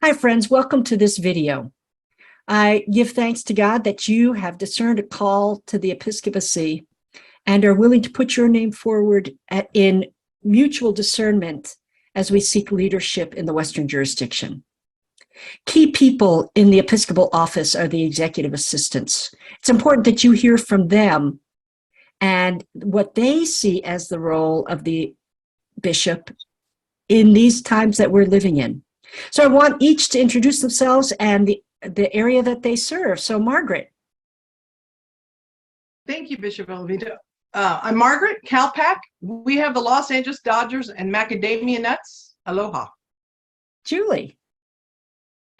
Hi, friends. Welcome to this video. I give thanks to God that you have discerned a call to the episcopacy and are willing to put your name forward in mutual discernment as we seek leadership in the Western jurisdiction. Key people in the episcopal office are the executive assistants. It's important that you hear from them and what they see as the role of the bishop in these times that we're living in. So I want each to introduce themselves and the area that they serve. So Margaret. Thank you, Bishop Olavito. I'm Margaret Kalpak. We have the Los Angeles Dodgers and macadamia nuts. Aloha. Julie.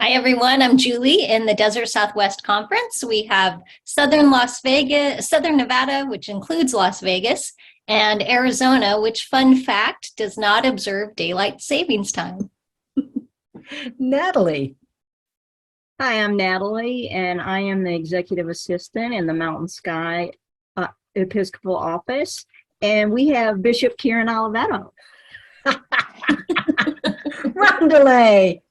Hi, everyone. I'm Julie in the Desert Southwest Conference. We have Southern Nevada, which includes Las Vegas, and Arizona, which, fun fact, does not observe daylight savings time. Natalie. Hi, I'm Natalie, and I am the executive assistant in the Mountain Sky Episcopal Office, and we have Bishop Kieran Oliveto. Rondelay.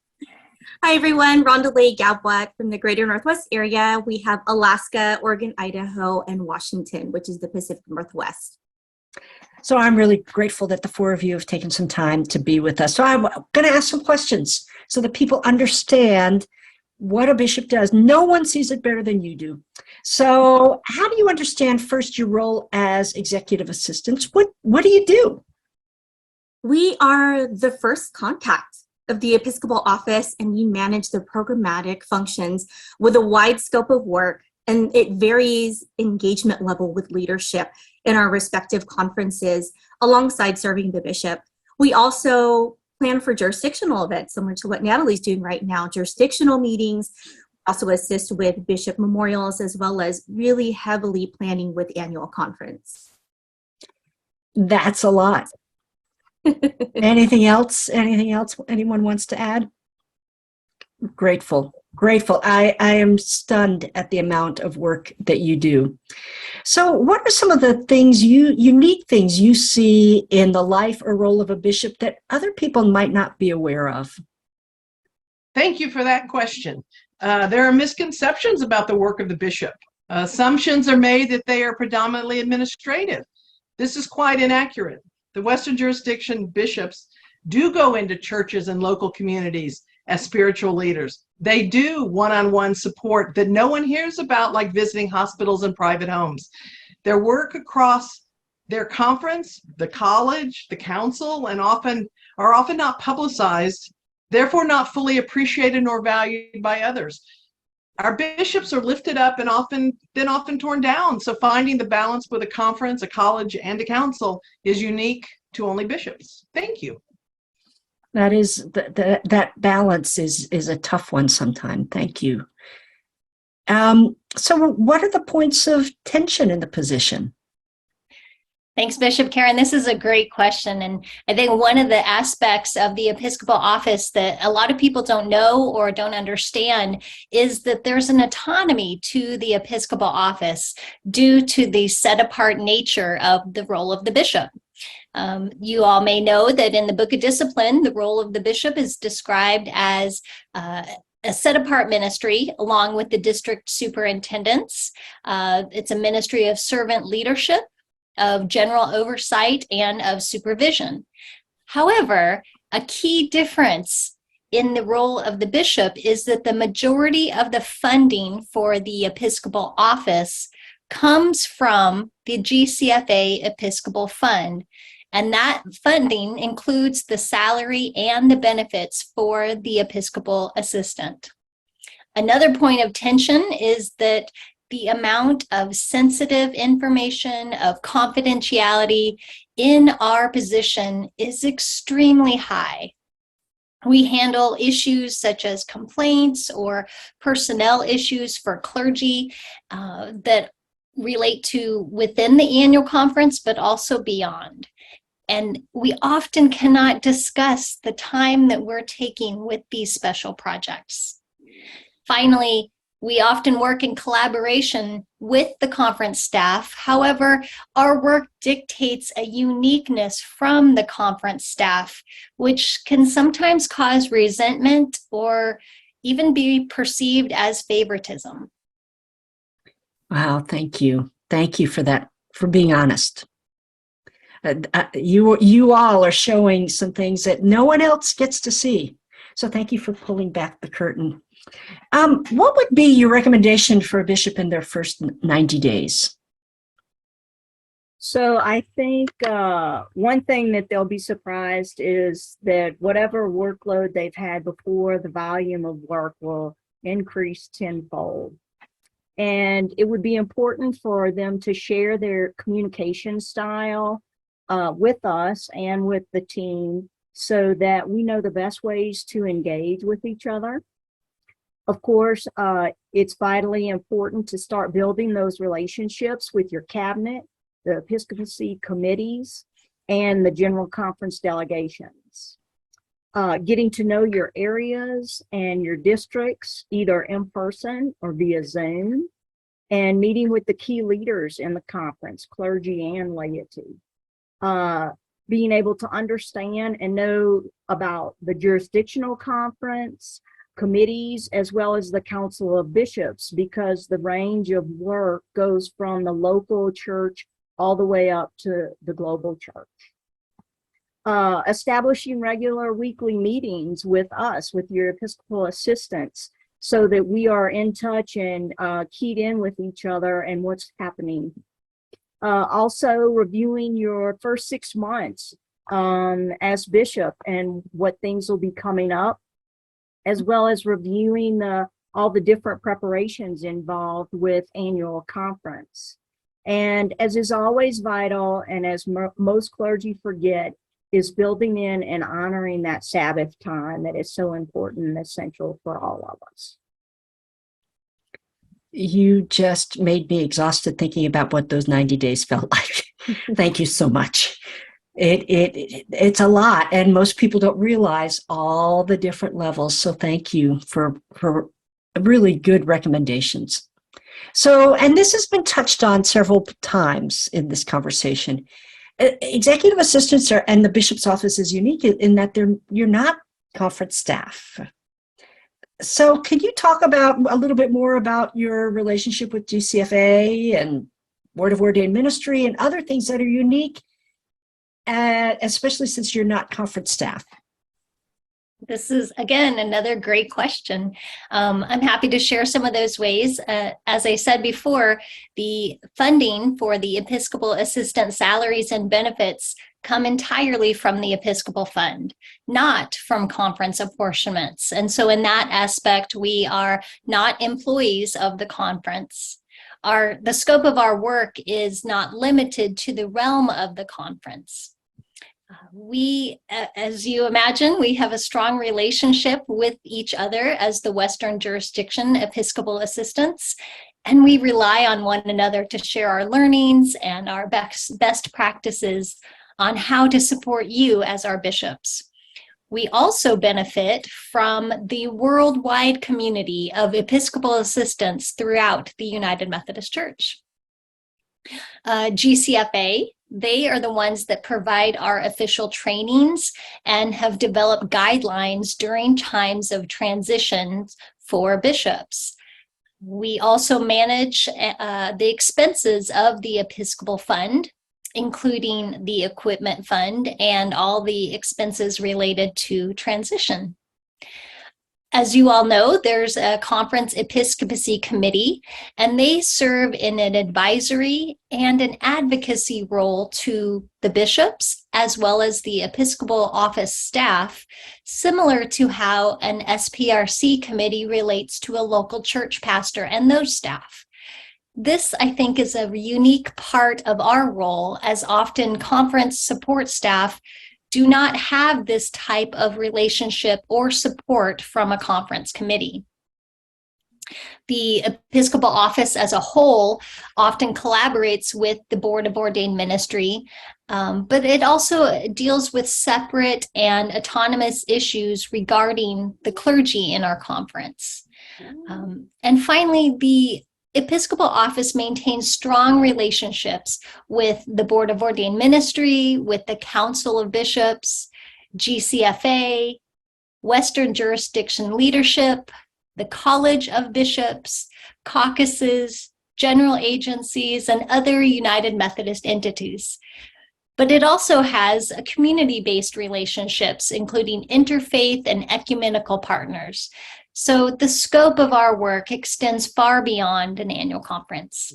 Hi, everyone. Rondelay Gabwat from the Greater Northwest area. We have Alaska, Oregon, Idaho, and Washington, which is the Pacific Northwest. So I'm really grateful that the four of you have taken some time to be with us. So I'm going to ask some questions so that people understand what a bishop does. No one sees it better than you do. So how do you understand first your role as executive assistants? What do you do? We are the first contact of the Episcopal office, and we manage the programmatic functions with a wide scope of work, and it varies engagement level with leadership in our respective conferences alongside serving the bishop. We also plan for jurisdictional events similar to what Natalie's doing right now, jurisdictional meetings, also assist with bishop memorials, as well as really heavily planning with annual conference. That's a lot. Anything else anyone wants to add? Grateful. I am stunned at the amount of work that you do. So what are some of the unique things you see in the life or role of a bishop that other people might not be aware of? Thank you for that question. There are misconceptions about the work of the bishop. Assumptions are made that they are predominantly administrative. This is quite inaccurate. The Western jurisdiction bishops do go into churches and local communities as spiritual leaders. They do one-on-one support that no one hears about, like visiting hospitals and private homes. Their work across their conference, the college, the council, and often not publicized, therefore not fully appreciated nor valued by others. Our bishops are lifted up and often torn down. So finding the balance with a conference, a college, and a council is unique to only bishops. Thank you. That is that balance is a tough one sometimes. Thank you. So what are the points of tension in the position? Thanks, Bishop Karen. This is a great question. And I think one of the aspects of the Episcopal office that a lot of people don't know or don't understand is that there's an autonomy to the Episcopal office due to the set apart nature of the role of the bishop. You all may know that in the Book of Discipline, the role of the bishop is described as a set-apart ministry along with the district superintendents. It's a ministry of servant leadership, of general oversight, and of supervision. However, a key difference in the role of the bishop is that the majority of the funding for the Episcopal office comes from the DCFA Episcopal Fund. And that funding includes the salary and the benefits for the Episcopal assistant. Another point of tension is that the amount of sensitive information, of confidentiality in our position is extremely high. We handle issues such as complaints or personnel issues for clergy that relate to within the annual conference, but also beyond. And we often cannot discuss the time that we're taking with these special projects. Finally, we often work in collaboration with the conference staff. However, our work dictates a uniqueness from the conference staff, which can sometimes cause resentment or even be perceived as favoritism. Wow, thank you. Thank you for that, for being honest. You all are showing some things that no one else gets to see. So thank you for pulling back the curtain. What would be your recommendation for a bishop in their first 90 days? So I think one thing that they'll be surprised is that whatever workload they've had before, the volume of work will increase tenfold. And it would be important for them to share their communication style with us and with the team so that we know the best ways to engage with each other. Of course, it's vitally important to start building those relationships with your cabinet, the episcopacy committees, and the general conference delegations. Getting to know your areas and your districts, either in person or via Zoom, and meeting with the key leaders in the conference, clergy and laity. Being able to understand and know about the jurisdictional conference, committees, as well as the Council of Bishops, because the range of work goes from the local church all the way up to the global church. Establishing regular weekly meetings with us, with your Episcopal assistants, so that we are in touch and keyed in with each other and what's happening. Also reviewing your first 6 months as bishop and what things will be coming up, as well as reviewing all the different preparations involved with annual conference. And as is always vital, and as most clergy forget, is building in and honoring that Sabbath time that is so important and essential for all of us. You just made me exhausted thinking about what those 90 days felt like. Thank you so much. It's a lot, and most people don't realize all the different levels. So thank you for really good recommendations. So, and this has been touched on several times in this conversation. Executive assistants and the bishop's office is unique in that you're not conference staff. So can you talk about a little bit more about your relationship with DCFA and Board of Ordained Ministry and other things that are unique, especially since you're not conference staff? This is, again, another great question. I'm happy to share some of those ways. As I said before, the funding for the Episcopal assistant salaries and benefits come entirely from the Episcopal Fund, not from conference apportionments. And so in that aspect, we are not employees of the conference. The scope of our work is not limited to the realm of the conference. We, as you imagine, we have a strong relationship with each other as the Western jurisdiction Episcopal assistants, and we rely on one another to share our learnings and our best practices on how to support you as our bishops. We also benefit from the worldwide community of Episcopal assistants throughout the United Methodist Church. GCFA, they are the ones that provide our official trainings and have developed guidelines during times of transitions for bishops. We also manage the expenses of the Episcopal Fund, including the equipment fund and all the expenses related to transition. As you all know, there's a conference episcopacy committee, and they serve in an advisory and an advocacy role to the bishops, as well as the Episcopal office staff, similar to how an SPRC committee relates to a local church pastor and those staff. This, I think, is a unique part of our role, as often conference support staff do not have this type of relationship or support from a conference committee. The Episcopal office as a whole often collaborates with the Board of Ordained Ministry, but it also deals with separate and autonomous issues regarding the clergy in our conference. And finally, the Episcopal office maintains strong relationships with the Board of Ordained Ministry, with the Council of Bishops, GCFA, Western Jurisdiction Leadership, the College of Bishops, caucuses, general agencies, and other United Methodist entities. But it also has a community-based relationships, including interfaith and ecumenical partners. So the scope of our work extends far beyond an annual conference.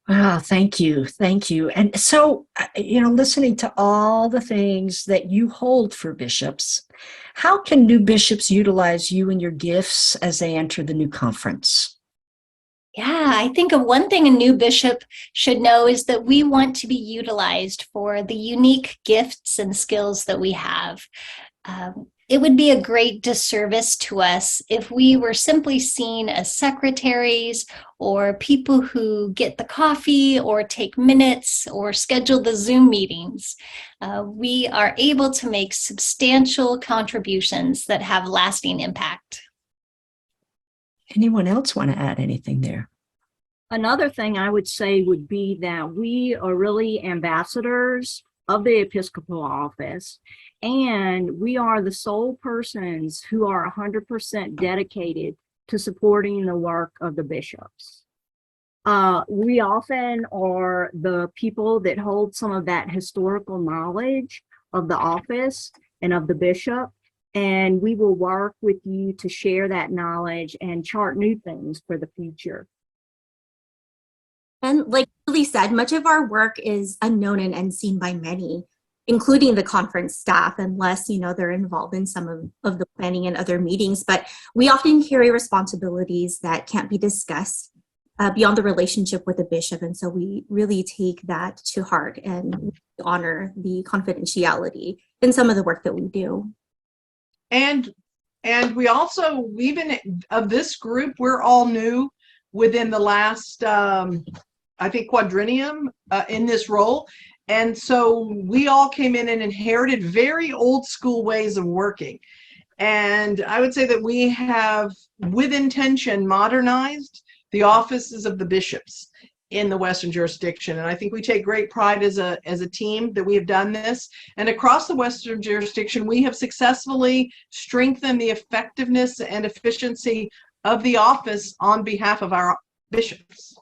Wow, thank you. Thank you. And so, listening to all the things that you hold for bishops, how can new bishops utilize you and your gifts as they enter the new conference? Yeah, I think of one thing a new bishop should know is that we want to be utilized for the unique gifts and skills that we have. It would be a great disservice to us if we were simply seen as secretaries or people who get the coffee or take minutes or schedule the Zoom meetings. We are able to make substantial contributions that have lasting impact. Anyone else want to add anything there? Another thing I would say would be that we are really ambassadors of the Episcopal office, and we are the sole persons who are 100% dedicated to supporting the work of the bishops. We often are the people that hold some of that historical knowledge of the office and of the bishop, and we will work with you to share that knowledge and chart new things for the future. And like Julie said, much of our work is unknown and unseen by many, including the conference staff, unless, they're involved in some of the planning and other meetings. But we often carry responsibilities that can't be discussed beyond the relationship with the bishop. And so we really take that to heart and honor the confidentiality in some of the work that we do. And we also, even of this group, we're all new within the last, I think, quadrennium in this role. And so we all came in and inherited very old school ways of working. And I would say that we have, with intention, modernized the offices of the bishops in the Western jurisdiction. And I think we take great pride as a team that we have done this. And across the Western jurisdiction, we have successfully strengthened the effectiveness and efficiency of the office on behalf of our bishops.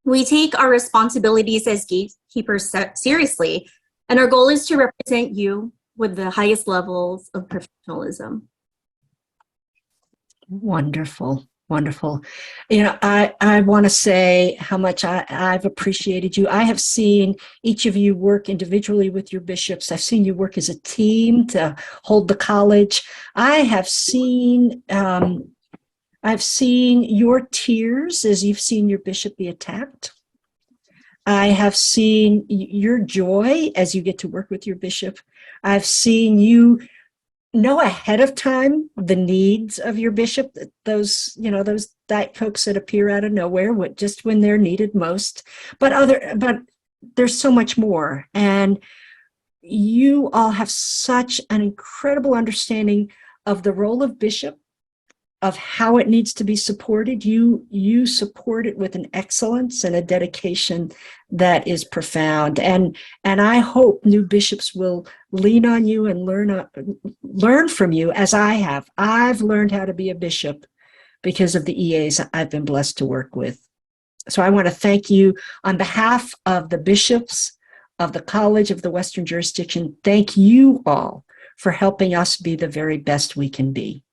We take our responsibilities as gatekeepers seriously, and our goal is to represent you with the highest levels of professionalism. Wonderful. Wonderful. I want to say how much I've appreciated you. I have seen each of you work individually with your bishops. I've seen you work as a team to hold the college. I've seen your tears as you've seen your bishop be attacked. I have seen your joy as you get to work with your bishop. I've seen you know ahead of time the needs of your bishop, those diet cokes that appear out of nowhere just when they're needed most. But there's so much more. And you all have such an incredible understanding of the role of bishop, of how it needs to be supported. You support it with an excellence and a dedication that is profound. And I hope new bishops will lean on you and learn from you, as I have. I've learned how to be a bishop because of the EAs I've been blessed to work with. So I want to thank you on behalf of the bishops of the College of the Western Jurisdiction. Thank you all for helping us be the very best we can be.